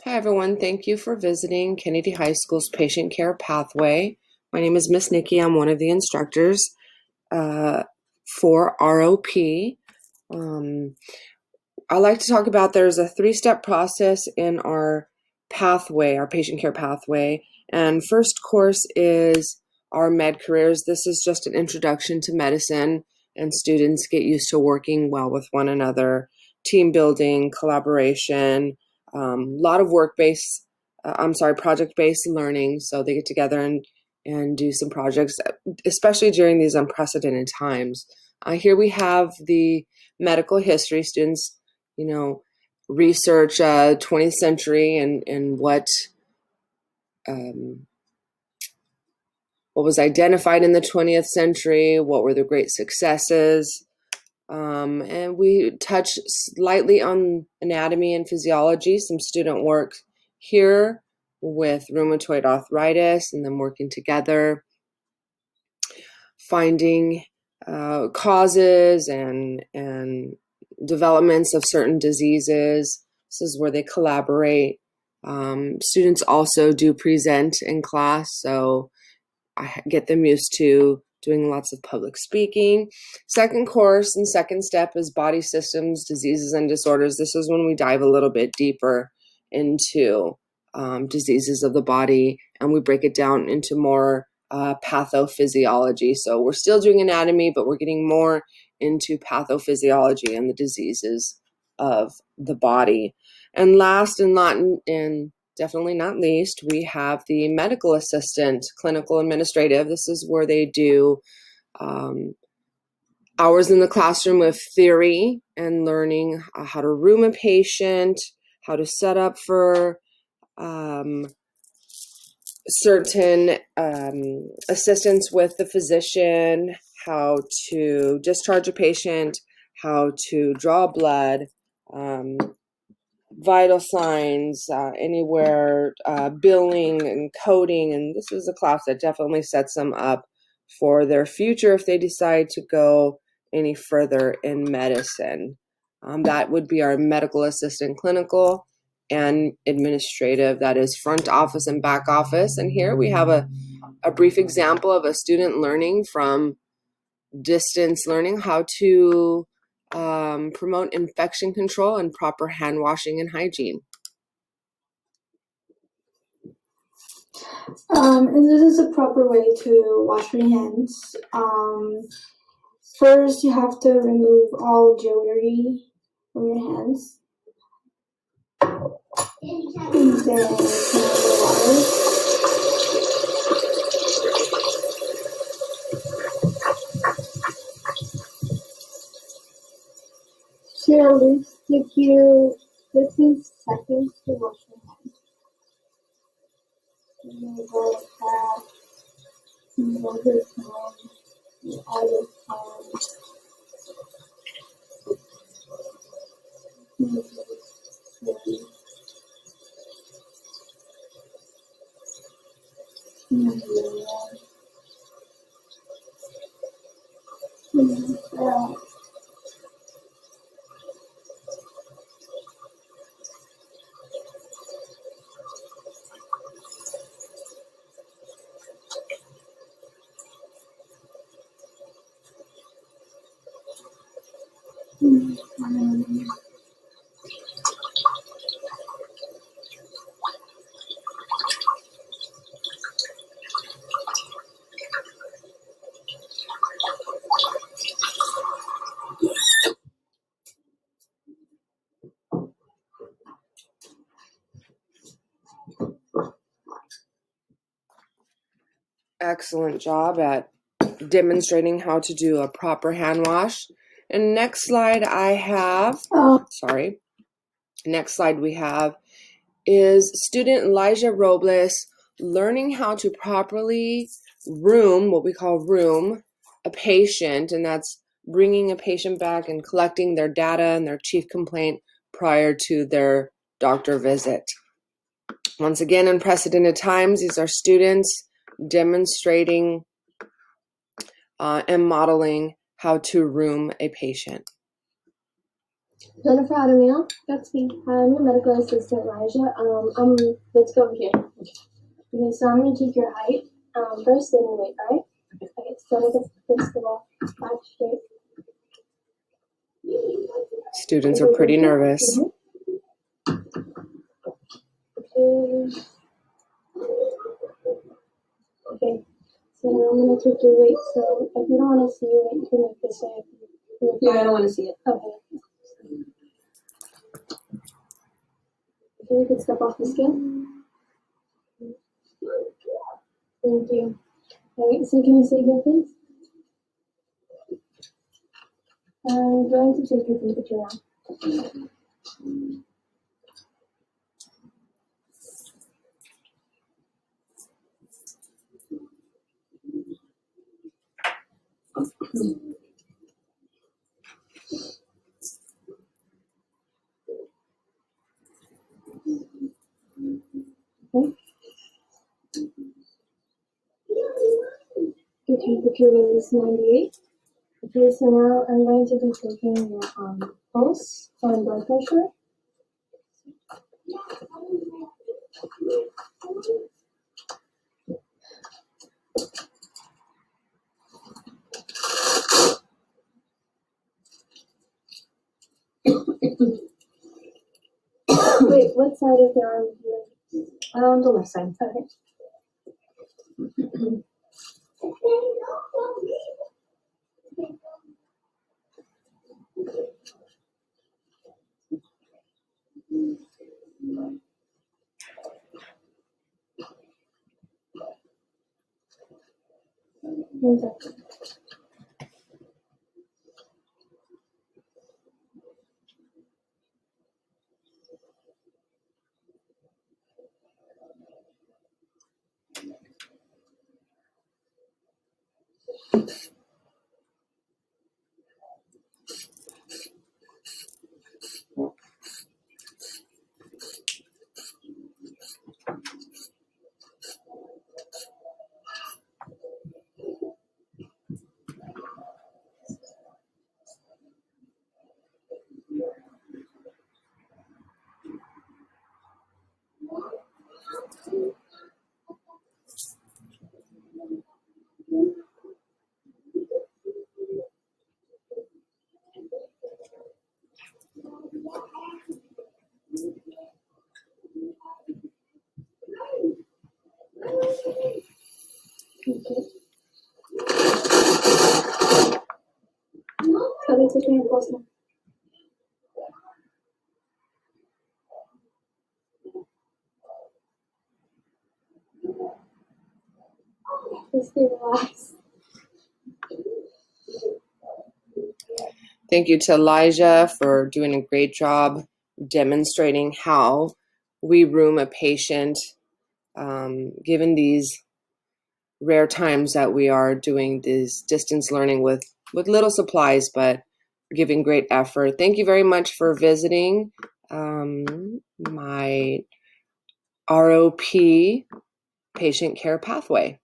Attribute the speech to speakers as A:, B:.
A: Hi everyone, thank you for visiting Kennedy High School's Patient Care Pathway. My name is Miss Nikki. I'm one of the instructors for ROP. I like to talk about there's a 3-step process in our pathway, our patient care pathway. And first course is our med careers. This is just an introduction to medicine, and students get used to working well with one another, team building, collaboration, a lot of project-based learning. So they get together and do some projects, especially during these unprecedented times. Here we have the medical history. Students, research 20th century and what was identified in the 20th century, what were the great successes, and we touch slightly on anatomy and physiology, some student work here with rheumatoid arthritis, and then working together, finding causes and developments of certain diseases. This is where they collaborate. Students also do present in class, so I get them used to doing lots of public speaking. Second course and second step is body systems, diseases, and disorders. This is when we dive a little bit deeper into diseases of the body, and we break it down into more pathophysiology. So we're still doing anatomy, but we're getting more into pathophysiology and the diseases of the body. And last and definitely not least, we have the medical assistant, clinical administrative. This is where they do hours in the classroom with theory and learning how to room a patient, how to set up for certain assistance with the physician, how to discharge a patient, how to draw blood, vital signs, anywhere, billing and coding. And this is a class that definitely sets them up for their future if they decide to go any further in medicine. That would be our medical assistant, clinical and administrative. That is front office and back office. And here we have a brief example of a student learning from distance learning how to promote infection control and proper hand washing and hygiene.
B: And this is a proper way to wash your hands. First, you have to remove all jewelry from your hands. And then turn on the water. Should at least take you 15 seconds to wash your hands. You will have your other hand, your other hand.
A: Excellent job at demonstrating how to do a proper hand wash. And next slide next slide we have is student Elijah Robles learning how to properly room, what we call room, a patient, and that's bringing a patient back and collecting their data and their chief complaint prior to their doctor visit. Once again, unprecedented times, these are students demonstrating and modeling how to room a patient.
B: Jennifer Adamiel. That's me. I'm your medical assistant, Elijah. Let's go over here. Okay, so I'm gonna take your height, first and your weight, alright? Okay, so I'm gonna fix the wall. Back straight.
A: Students are pretty nervous.
B: Okay. Okay. So now I'm gonna take your weight. So if you don't want to see your weight, you can make this way.
C: Yeah, I don't want to see it.
B: Okay. Okay, you can step off the scale. Thank you. Alright, so can you say again, please? I'm going to take your temperature now. Okay. Your temperature was 98. Okay, so now I'm going to be taking your pulse and blood pressure. Wait, what side of the arm do you like?
C: On the left side.
B: Okay. One second. Okay. So they're taking your pulse now. Just stay relaxed.
A: Thank you to Elijah for doing a great job demonstrating how we room a patient given these rare times that we are doing this distance learning with little supplies, but giving great effort. Thank you very much for visiting my ROP patient care pathway.